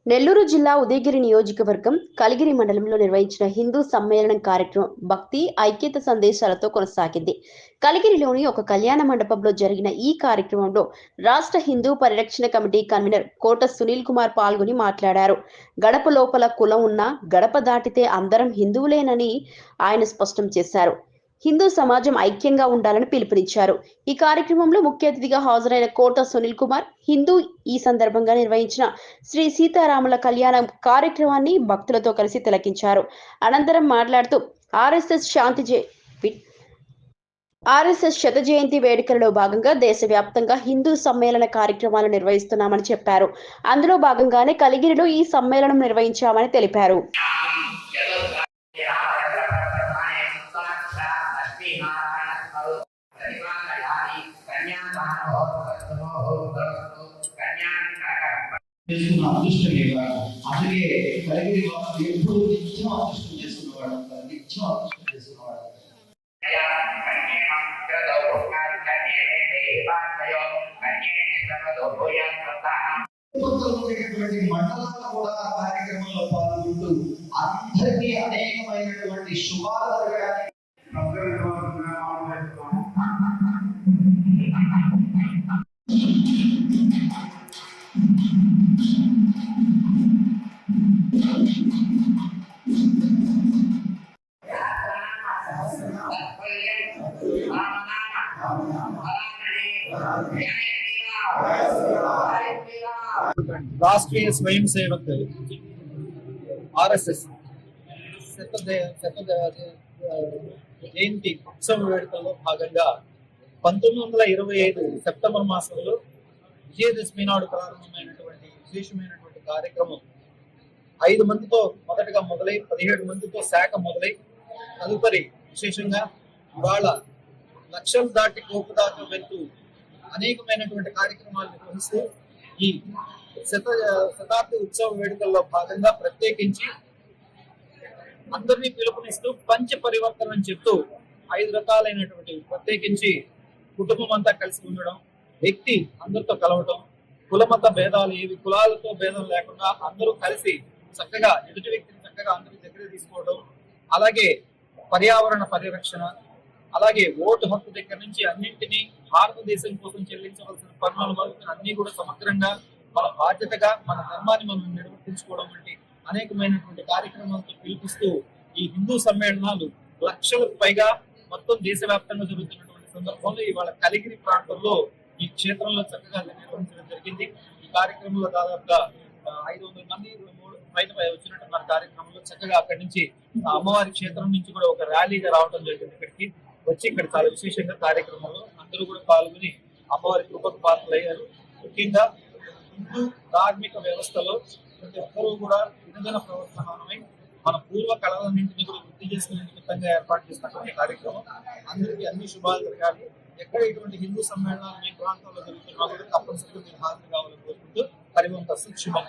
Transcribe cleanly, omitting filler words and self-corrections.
నెల్లూరు జిల్లా ఉదయగిరి నియోజకవర్గం కలిగిరి మండలంలో నిర్వహించిన హిందూ సమ్మేళనం కార్యక్రమం భక్తి ఐక్యత సందేశాలతో కొనసాగింది. కలిగిరిలోని ఒక కళ్యాణ మండపంలో జరిగిన ఈ కార్యక్రమంలో రాష్ట్ర హిందూ పరిరక్షణ కమిటీ కన్వీనర్ కోట సునీల్ కుమార్ పాల్గొని మాట్లాడారు. గడప లోపల కులం ఉన్నా గడప దాటితే అందరం హిందువులేనని ఆయన స్పష్టం చేశారు. హిందూ సమాజం ఐక్యంగా ఉండాలని పిలుపునిచ్చారు. ఈ కార్యక్రమంలో ముఖ్య అతిథిగా హాజరైన కోట సునీల్ కుమార్ హిందూ ఈ సందర్భంగా నిర్వహించిన శ్రీ సీతారాముల కళ్యాణం కార్యక్రమాన్ని భక్తులతో కలిసి తిలకించారు. అనంతరం మాట్లాడుతూ ఆర్ఎస్ఎస్ శత జయంతి వేడుకలలో భాగంగా దేశవ్యాప్తంగా హిందూ సమ్మేళన కార్యక్రమాలు నిర్వహిస్తున్నామని చెప్పారు. అందులో భాగంగానే కలిగిరిలో ఈ సమ్మేళనం నిర్వహించామని తెలిపారు. చేసుకున్న అదృష్టం ఇవ్వాలి. అందుకే కలిగిరి వారు ఎప్పుడు నిత్యం అదృష్టం చేసుకున్నవాడు, నిత్యం అదృష్టం చేసుకున్నవాడు. మండలాలు కూడా కార్యక్రమంలో పాల్గొంటూ అందరికీ అనేకమైనటువంటి శుభాలు జరగడానికి राष्ट्रीय स्वयं सेवक आरएसएस జయంతి ఉత్సవ వేడుకల్లో భాగంగా 1925 సెప్టెంబర్ మాసంలో విజయదశమి నాడు ప్రారంభమైనటువంటి విశేషమైనటువంటి కార్యక్రమం 5 మందితో మొదటగా మొదలై 17 మందితో శాఖ మొదలై తదుపరి విశేషంగా ఇవాళ లక్షలు దాటి కోపు దాకా వెళ్తూ అనేకమైనటువంటి కార్యక్రమాలు నిర్వహిస్తూ ఈ శతాబ్ది ఉత్సవ వేడుకల్లో భాగంగా ప్రత్యేకించి అందరినీ పిలుపునిస్తూ పంచ పరివర్తన అని చెప్తూ 5 రకాలైనటువంటి ప్రత్యేకించి కుటుంబం అంతా కలిసి ఉండడం, వ్యక్తి అందరితో కలవటం, కులమత భేదాలు ఏవి కులాలతో భేదం లేకుండా అందరూ కలిసి చక్కగా ఎదుటి వ్యక్తిని చక్కగా అందరి దగ్గర తీసుకోవడం, అలాగే పర్యావరణ పరిరక్షణ, అలాగే ఓటు హక్కు దగ్గర నుంచి అన్నింటినీ భారతదేశం కోసం చెల్లించవలసిన పన్నుల వరకు అన్ని కూడా సమగ్రంగా మన బాధ్యతగా మన ధర్మాన్ని మనం నిర్వర్తించుకోవడం వంటి అనేకమైనటువంటి కార్యక్రమాలతో పిలిపిస్తూ ఈ హిందూ సమ్మేళనాలు లక్షలకు పైగా మొత్తం దేశవ్యాప్తంగా జరుగుతున్నటువంటి సందర్భంలో ఇవాళ కలిగిరి ప్రాంతంలో ఈ క్షేత్రంలో చక్కగా నిర్వహించడం జరిగింది. ఈ కార్యక్రమంలో దాదాపుగా 500 మంది బయట వచ్చినట్టు మన కార్యక్రమంలో చక్కగా అక్కడి నుంచి అమ్మవారి క్షేత్రం నుంచి కూడా ఒక ర్యాలీగా రావడం జరిగింది. ఇక్కడికి వచ్చి ఇక్కడ చాలా విశేషంగా కార్యక్రమంలో అందరూ కూడా పాల్గొని అమ్మవారి కృపకు పాత్రలయ్యారు. ముఖ్యంగా హిందూ ధార్మిక వ్యవస్థలో ప్రతి ఒక్కరూ కూడా వినోదన ప్రవర్తనమై మన పూర్వ కళలన్నింటినీ కూడా వృద్ధి చేసుకునే నిమిత్తంగా ఏర్పాటు చేసినటువంటి కార్యక్రమం. అందరికీ అన్ని శుభాలు జరగాలి. ఎక్కడ ఇటువంటి హిందూ సమ్మేళనాలు మీ ప్రాంతంలో జరుగుతున్నా కూడా తప్పనిసరిగా మీరు హాజరు కావాలని కోరుకుంటూ హరివంత శుభం.